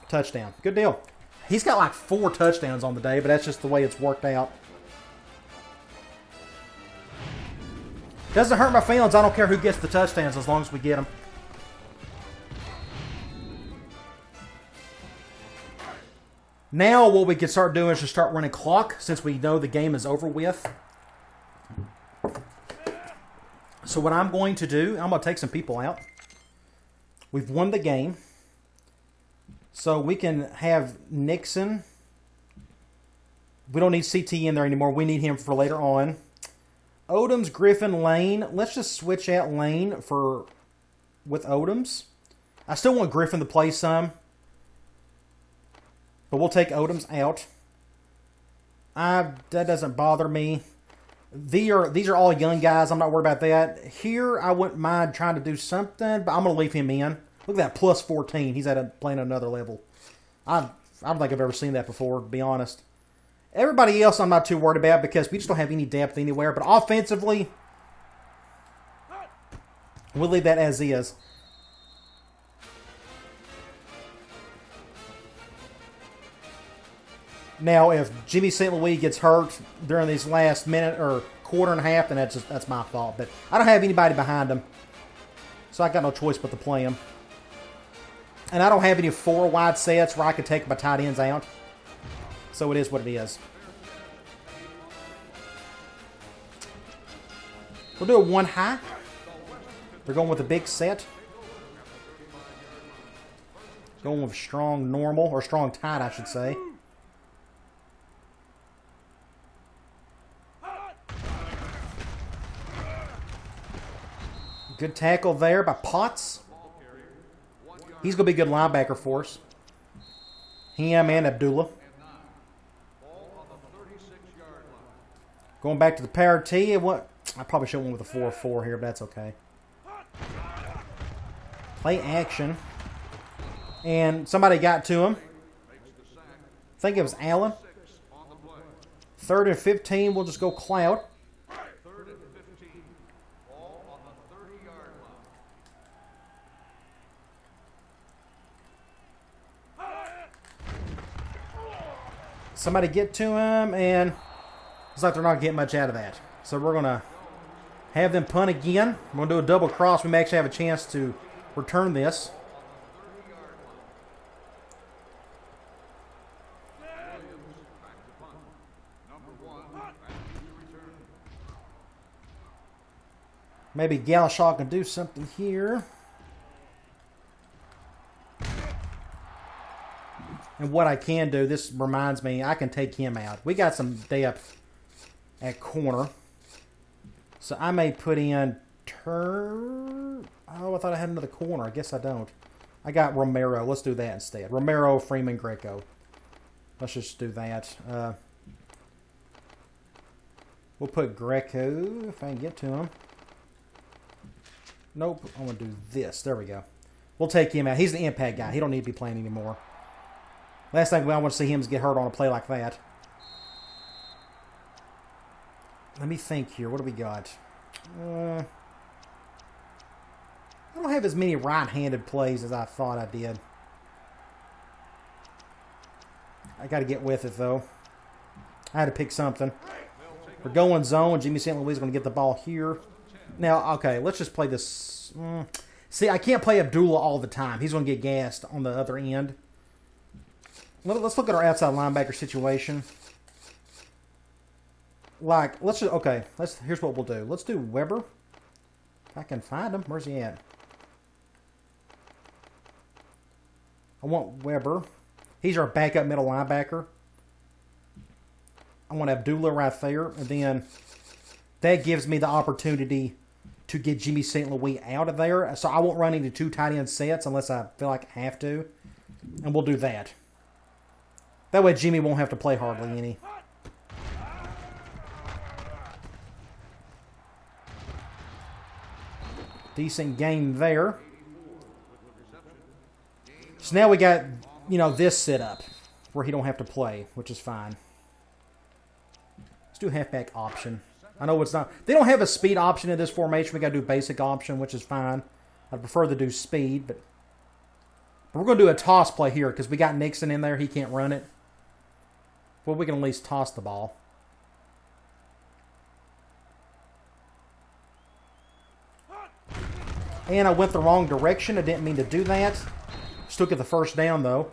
Speaker 1: Touchdown. Good deal. He's got like 4 touchdowns on the day, but that's just the way it's worked out. Doesn't hurt my feelings. I don't care who gets the touchdowns as long as we get them. Now what we can start doing is just start running clock since we know the game is over with. So what I'm going to do, I'm going to take some people out. We've won the game. So we can have Nixon. We don't need CT in there anymore. We need him for later on. Odoms, Griffin, Lane. Let's just switch out Lane with Odoms. I still want Griffin to play some. But we'll take Odoms out. That doesn't bother me. These are all young guys. I'm not worried about that. Here, I wouldn't mind trying to do something, but I'm going to leave him in. Look at that, plus 14. He's playing at another level. I don't think I've ever seen that before, to be honest. Everybody else I'm not too worried about because we just don't have any depth anywhere. But offensively, we'll leave that as is. Now, if Jimmy St. Louis gets hurt during these last minute or quarter and a half, then that's my fault. But I don't have anybody behind him, so I got no choice but to play him. And I don't have any 4 wide sets where I can take my tight ends out. So it is what it is. We'll do a 1 high. They're going with a big set. Going with strong normal, or strong tight, I should say. Good tackle there by Potts. He's going to be a good linebacker for us. Him and Abdullah. Going back to the power T. I probably should have went with a 4-4 here, but that's okay. Play action. And somebody got to him. I think it was Allen. 3rd and 15. We'll just go cloud.
Speaker 2: 3rd and 15. Ball on the 30-yard line.
Speaker 1: Somebody get to him, and it's like they're not getting much out of that. So we're going to have them punt again. We're going to do a double cross. We may actually have a chance to return this. Maybe Galashaw can do something here. And what I can do, this reminds me, I can take him out. We got some depth at corner. So I may put in Oh, I thought I had another corner. I guess I don't. I got Romero. Let's do that instead. Romero, Freeman, Greco. Let's just do that. We'll put Greco, if I can get to him. Nope. I'm going to do this. There we go. We'll take him out. He's the impact guy. He don't need to be playing anymore. Last thing I want to see him is get hurt on a play like that. Let me think here. What do we got? I don't have as many right-handed plays as I thought I did. I got to get with it, though. I had to pick something. We're going zone. Jimmy St. Louis is going to get the ball here. Now, okay, let's just play this. See, I can't play Abdullah all the time. He's going to get gassed on the other end. Let's look at our outside linebacker situation. Like, let's just, okay, here's what we'll do. Let's do Weber. If I can find him. Where's he at? I want Weber. He's our backup middle linebacker. I want Abdullah right there. And then that gives me the opportunity to get Jimmy St. Louis out of there. So I won't run into two tight end sets unless I feel like I have to. And we'll do that. That way Jimmy won't have to play hardly any. Decent game there. So now we got, this setup where he don't have to play, which is fine. Let's do halfback option. I know it's not. They don't have a speed option in this formation. We got to do basic option, which is fine. I'd prefer to do speed, but we're going to do a toss play here because we got Nixon in there. He can't run it. Well, we can at least toss the ball. And I went the wrong direction. I didn't mean to do that. Just took it the first down, though.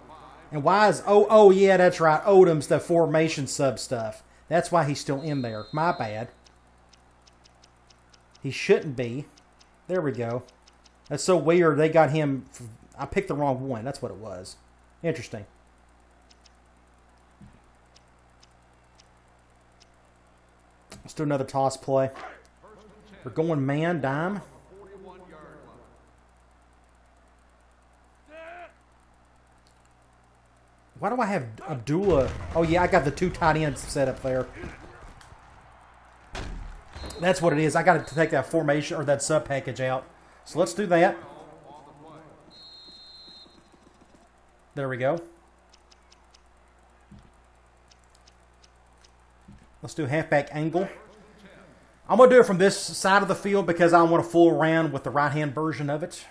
Speaker 1: And why is... Oh, yeah, that's right. Odom's the formation sub stuff. That's why he's still in there. My bad. He shouldn't be. There we go. That's so weird. They got him... I picked the wrong one. That's what it was. Interesting. Let's do another toss play. We're going man, dime. Why do I have Abdullah? Oh, yeah, I got the two tight ends set up there. That's what it is. I got to take that formation or that sub package out. So let's do that. There we go. Let's do halfback angle. I'm going to do it from this side of the field because I want to fool around with the right-hand version of it.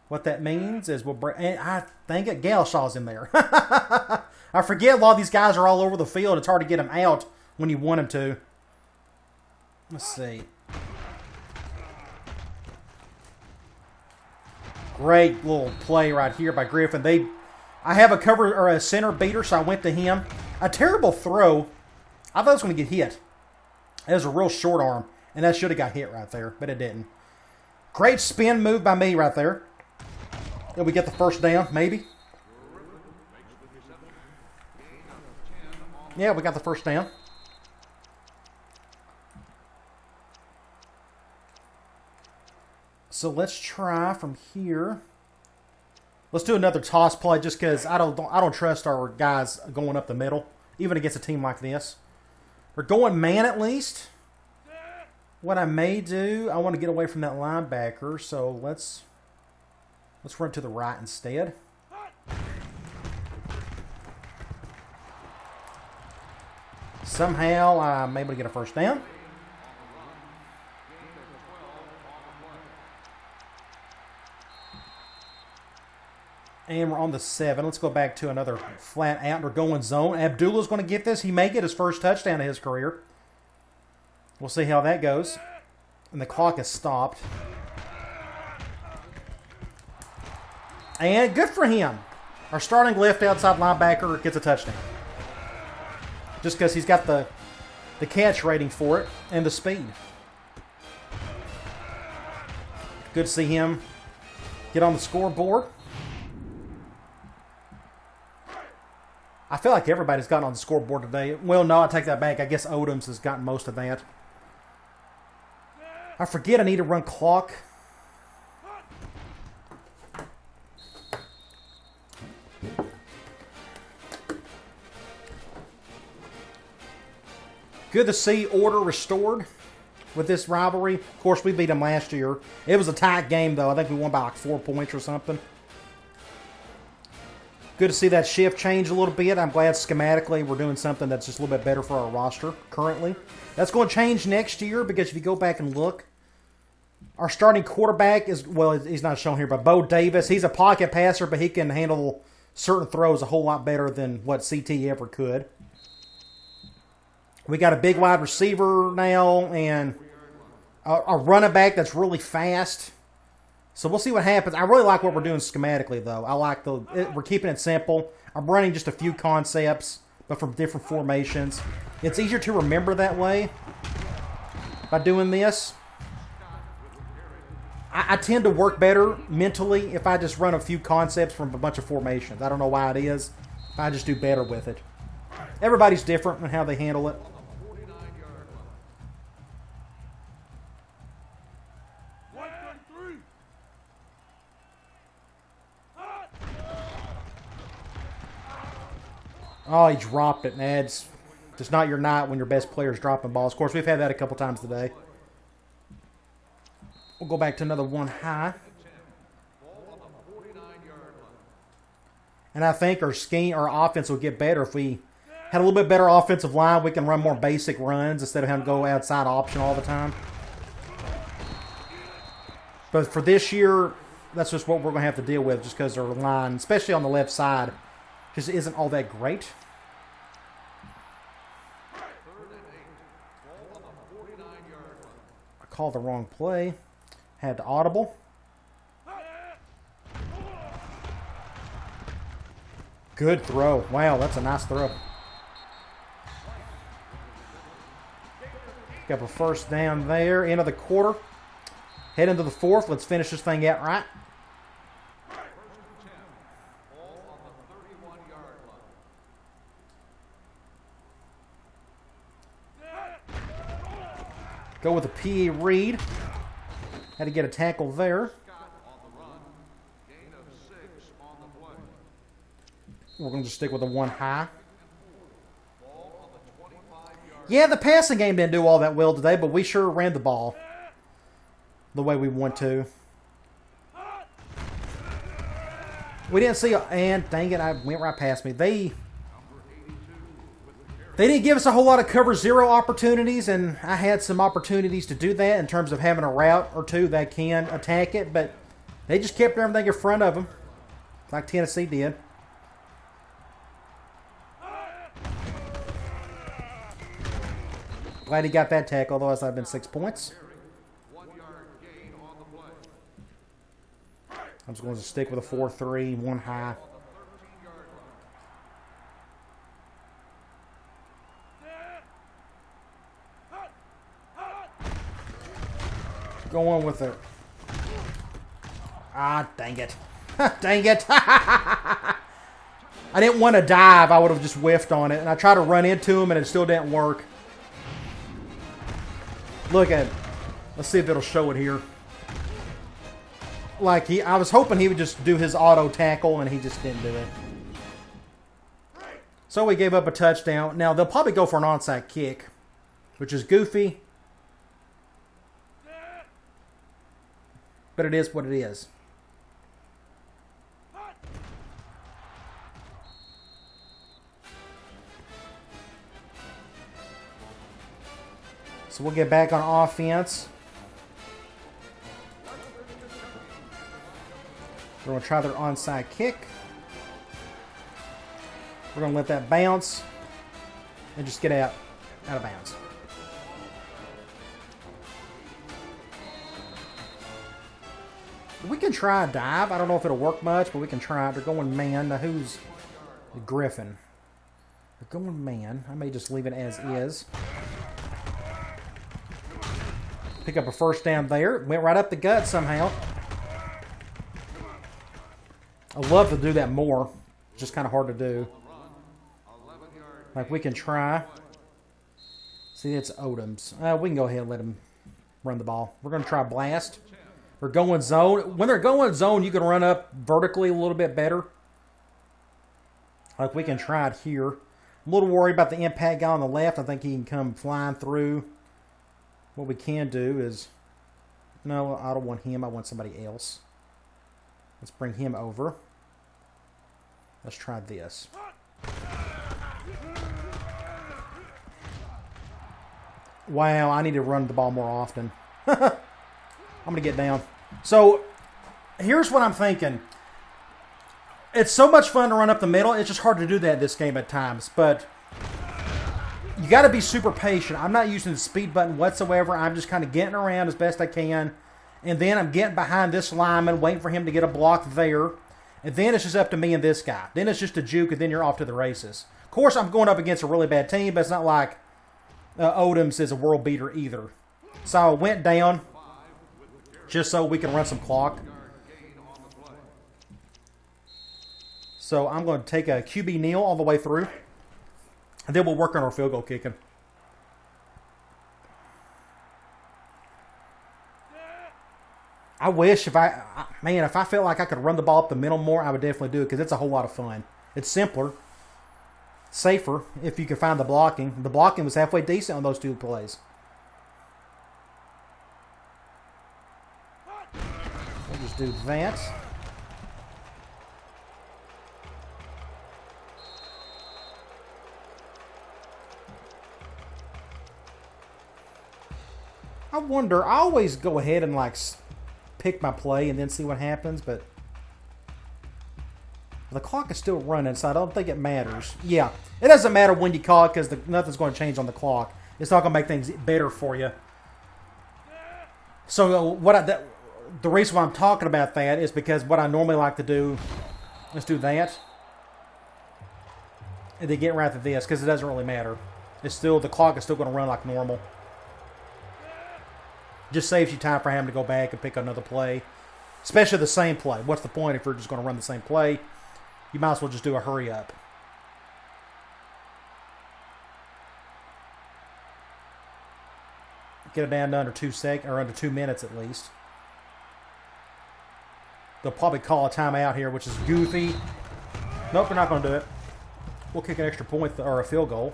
Speaker 1: What that means is we'll bring... I think Galshaw's in there. I forget a lot of these guys are all over the field. It's hard to get them out when you want them to. Let's see. Great little play right here by Griffin. I have a cover or a center beater, so I went to him. A terrible throw. I thought it was going to get hit. It was a real short arm, and that should have got hit right there, but it didn't. Great spin move by me right there. Did we get the first down? Maybe. Yeah, we got the first down. So let's try from here. Let's do another toss play just because I don't trust our guys going up the middle, even against a team like this. We're going man at least. What I may do, I want to get away from that linebacker, so let's run to the right instead. Somehow I'm able to get a first down. And we're on the 7. Let's go back to another flat out. We're going zone. Abdullah's going to get this. He may get his first touchdown of his career. We'll see how that goes. And the clock has stopped. And good for him. Our starting left outside linebacker gets a touchdown. Just because he's got the catch rating for it and the speed. Good to see him get on the scoreboard. I feel like everybody's gotten on the scoreboard today. Well, no, I take that back. I guess Odoms has gotten most of that. I forget I need to run clock. Good to see order restored with this rivalry. Of course, we beat them last year. It was a tight game, though. I think we won by like 4 points or something. Good to see that shift change a little bit. I'm glad schematically we're doing something that's just a little bit better for our roster currently. That's going to change next year because if you go back and look, our starting quarterback is, well, he's not shown here, but Bo Davis. He's a pocket passer, but he can handle certain throws a whole lot better than what CT ever could. We got a big wide receiver now and a running back that's really fast. So we'll see what happens. I really like what we're doing schematically, though. I like we're keeping it simple. I'm running just a few concepts, but from different formations. It's easier to remember that way by doing this. I tend to work better mentally if I just run a few concepts from a bunch of formations. I don't know why it is. I just do better with it. Everybody's different in how they handle it. Oh, he dropped it, and it's just not your night when your best player's dropping balls. Of course, we've had that a couple times today. We'll go back to another one high. And I think our scheme, our offense will get better if we had a little bit better offensive line. We can run more basic runs instead of having to go outside option all the time. But for this year, that's just what we're going to have to deal with just because our line, especially on the left side, just isn't all that great. I called the wrong play. Had to audible. Good throw. Wow, that's a nice throw. Got a first down there. End of the quarter. Head into the fourth. Let's finish this thing out right. Go with a PE read. Had to get a tackle there. We're going to just stick with a one high. Yeah, the passing game didn't do all that well today, but we sure ran the ball the way we want to. We didn't see, and dang it, I went right past me. They didn't give us a whole lot of cover zero opportunities, and I had some opportunities to do that in terms of having a route or two that can attack it, but they just kept everything in front of them, like Tennessee did. Glad he got that tackle, otherwise that would have been 6 points. I'm just going to stick with a 4-3, one high. Going with it. Ah, dang it. Dang it. I didn't want to dive. I would have just whiffed on it. And I tried to run into him, and it still didn't work. Look at it. Let's see if it'll show it here. Like, I was hoping he would just do his auto tackle, and he just didn't do it. So we gave up a touchdown. Now, they'll probably go for an onside kick, which is goofy. But it is what it is. So we'll get back on offense. We're going to try their onside kick. We're going to let that bounce and just get out of bounds. We can try a dive. I don't know if it'll work much, but we can try it. They're going man. Now who's Griffin? They're going man. I may just leave it as is. Pick up a first down there. Went right up the gut somehow. I love to do that more. It's just kind of hard to do. Like we can try. See, it's Odom's. We can go ahead and let him run the ball. We're going to try blast. We're going zone. When they're going zone, you can run up vertically a little bit better. Like we can try it here. I'm a little worried about the impact guy on the left. I think he can come flying through. What we can do is... No, I don't want him. I want somebody else. Let's bring him over. Let's try this. Wow, I need to run the ball more often. I'm going to get down. So, here's what I'm thinking. It's so much fun to run up the middle. It's just hard to do that this game at times. But you got to be super patient. I'm not using the speed button whatsoever. I'm just kind of getting around as best I can. And then I'm getting behind this lineman, waiting for him to get a block there. And then it's just up to me and this guy. Then it's just a juke, and then you're off to the races. Of course, I'm going up against a really bad team, but it's not like Odom's is a world beater either. So I went down just so we can run some clock. So I'm going to take a QB kneel all the way through. And then we'll work on our field goal kicking. I wish if I felt like I could run the ball up the middle more, I would definitely do it because it's a whole lot of fun. It's simpler, safer if you can find the blocking. The blocking was halfway decent on those two plays. We'll just do that. I wonder, I always go ahead and like pick my play and then see what happens, but the clock is still running, so I don't think it matters. Yeah, it doesn't matter when you call it because nothing's going to change on the clock. It's not going to make things better for you. So the reason why I'm talking about that is because what I normally like to do, let's do that, and then get right to this because it doesn't really matter. It's still, the clock is still going to run like normal. Just saves you time for having to go back and pick another play. Especially the same play. What's the point if you're just going to run the same play? You might as well just do a hurry up. Get it down to under 2 minutes at least. They'll probably call a timeout here, which is goofy. Nope, they're not going to do it. We'll kick an extra point or a field goal.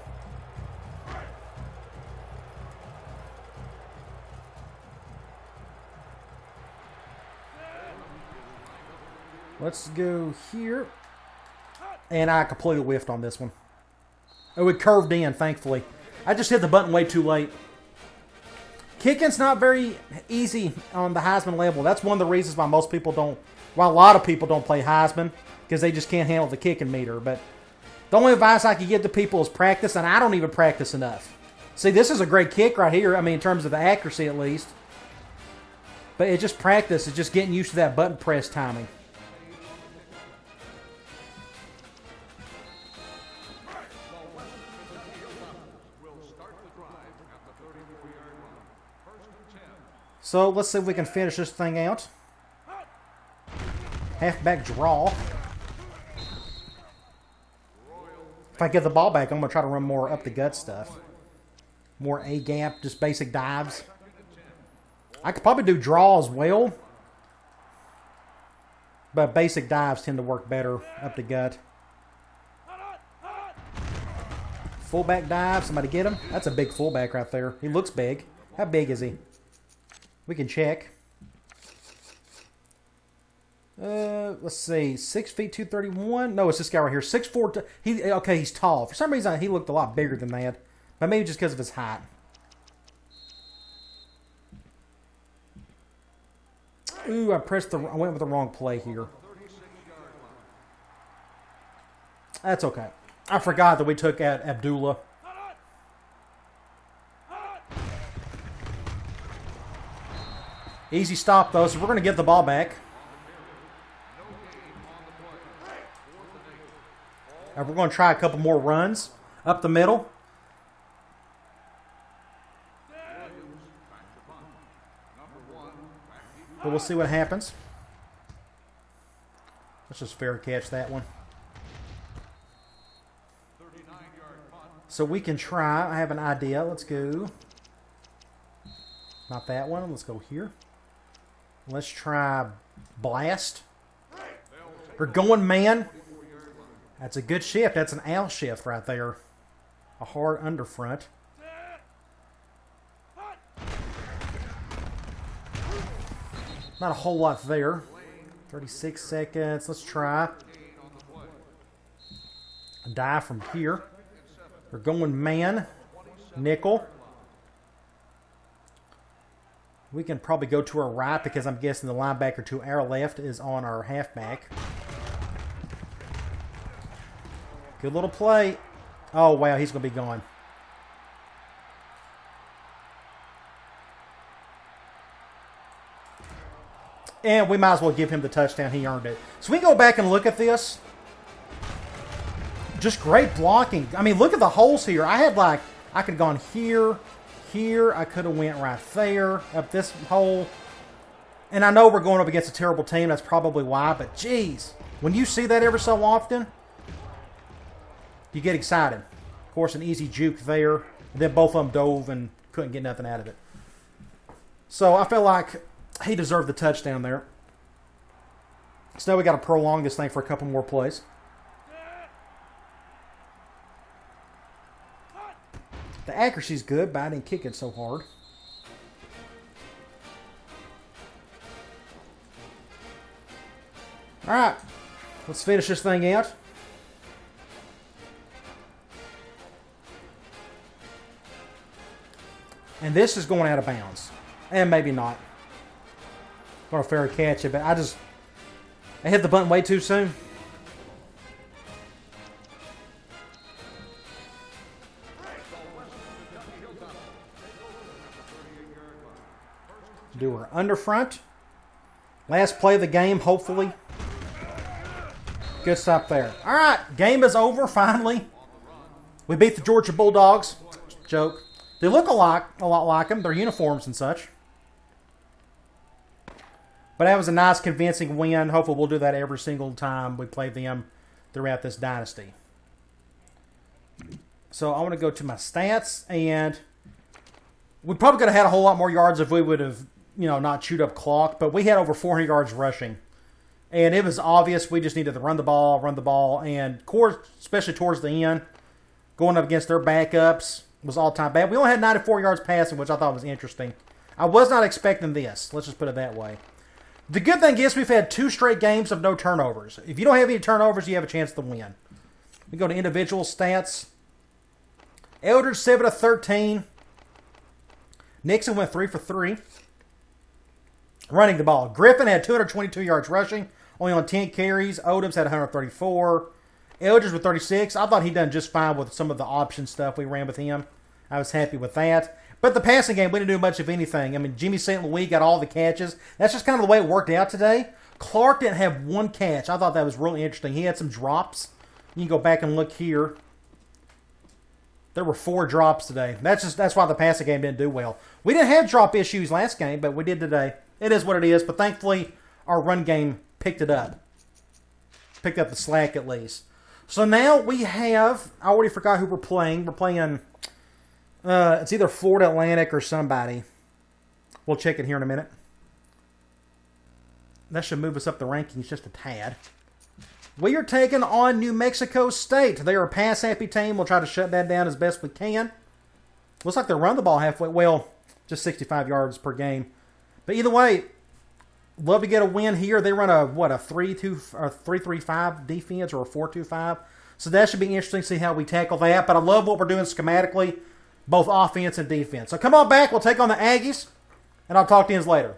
Speaker 1: Let's go here. And I completely whiffed on this one. Oh, it curved in, thankfully. I just hit the button way too late. Kicking's not very easy on the Heisman level. That's one of the reasons why a lot of people don't play Heisman, because they just can't handle the kicking meter. But the only advice I can give to people is practice, and I don't even practice enough. See, this is a great kick right here. I mean, in terms of the accuracy at least. But it's just practice. It's just getting used to that button press timing. So let's see if we can finish this thing out. Halfback draw. If I get the ball back, I'm going to try to run more up the gut stuff. More A-gap, just basic dives. I could probably do draw as well. But basic dives tend to work better up the gut. Fullback dive, somebody get him. That's a big fullback right there. He looks big. How big is he? We can check. Let's see. 6 feet 231. No, it's this guy right here. 6'4". Okay, he's tall. For some reason, he looked a lot bigger than that. But maybe just because of his height. Ooh, I went with the wrong play here. That's okay. I forgot that we took out Abdullah. Easy stop, though, so we're going to get the ball back. And we're going to try a couple more runs up the middle. But we'll see what happens. Let's just fair catch that one. So we can try. I have an idea. Let's go. Not that one. Let's go here. Let's try blast. We're going man. That's a good shift. That's an owl shift right there. A hard underfront. Not a whole lot there. 36 seconds. Let's try. A dive from here. We're going man. Nickel. We can probably go to our right because I'm guessing the linebacker to our left is on our halfback. Good little play. Oh, wow. He's going to be gone. And we might as well give him the touchdown. He earned it. So we can go back and look at this. Just great blocking. I mean, look at the holes here. I had I could have gone here, here. I could have went right there, up this hole. And I know we're going up against a terrible team. That's probably why. But, geez, when you see that ever so often, you get excited. Of course, an easy juke there. And then both of them dove and couldn't get nothing out of it. So I feel like he deserved the touchdown there. So now we got to prolong this thing for a couple more plays. The accuracy's good, but I didn't kick it so hard. All right, let's finish this thing out. And this is going out of bounds. And maybe not. Going to fair catch it, but I hit the button way too soon. Do our under front. Last play of the game, hopefully. Good stop there. All right, game is over, finally. We beat the Georgia Bulldogs. Joke. They look a lot like them. Their uniforms and such. But that was a nice, convincing win. Hopefully we'll do that every single time we play them throughout this dynasty. So I want to go to my stats, and we probably could have had a whole lot more yards if we would have, not chewed up clock. But we had over 400 yards rushing. And it was obvious we just needed to run the ball. And of course, especially towards the end, going up against their backups was all-time bad. We only had 94 yards passing, which I thought was interesting. I was not expecting this. Let's just put it that way. The good thing is we've had 2 straight games of no turnovers. If you don't have any turnovers, you have a chance to win. We go to individual stats. Eldridge, 7 of 13. Nixon went 3 for 3. Running the ball. Griffin had 222 yards rushing, only on 10 carries. Odoms had 134. Eldridge with 36. I thought he done just fine with some of the option stuff we ran with him. I was happy with that. But the passing game, we didn't do much of anything. I mean, Jimmy St. Louis got all the catches. That's just kind of the way it worked out today. Clark didn't have 1 catch. I thought that was really interesting. He had some drops. You can go back and look here. There were 4 drops today. That's why the passing game didn't do well. We didn't have drop issues last game, but we did today. It is what it is. But thankfully, our run game picked it up. Picked up the slack at least. So now we have, I already forgot who we're playing. We're playing, it's either Florida Atlantic or somebody. We'll check it here in a minute. That should move us up the rankings just a tad. We are taking on New Mexico State. They are a pass-happy team. We'll try to shut that down as best we can. Looks like they run the ball halfway. Well, just 65 yards per game. But either way, love to get a win here. They run a 3-3-5 defense or a 4-2-5. So that should be interesting to see how we tackle that. But I love what we're doing schematically, both offense and defense. So come on back. We'll take on the Aggies, and I'll talk to you later.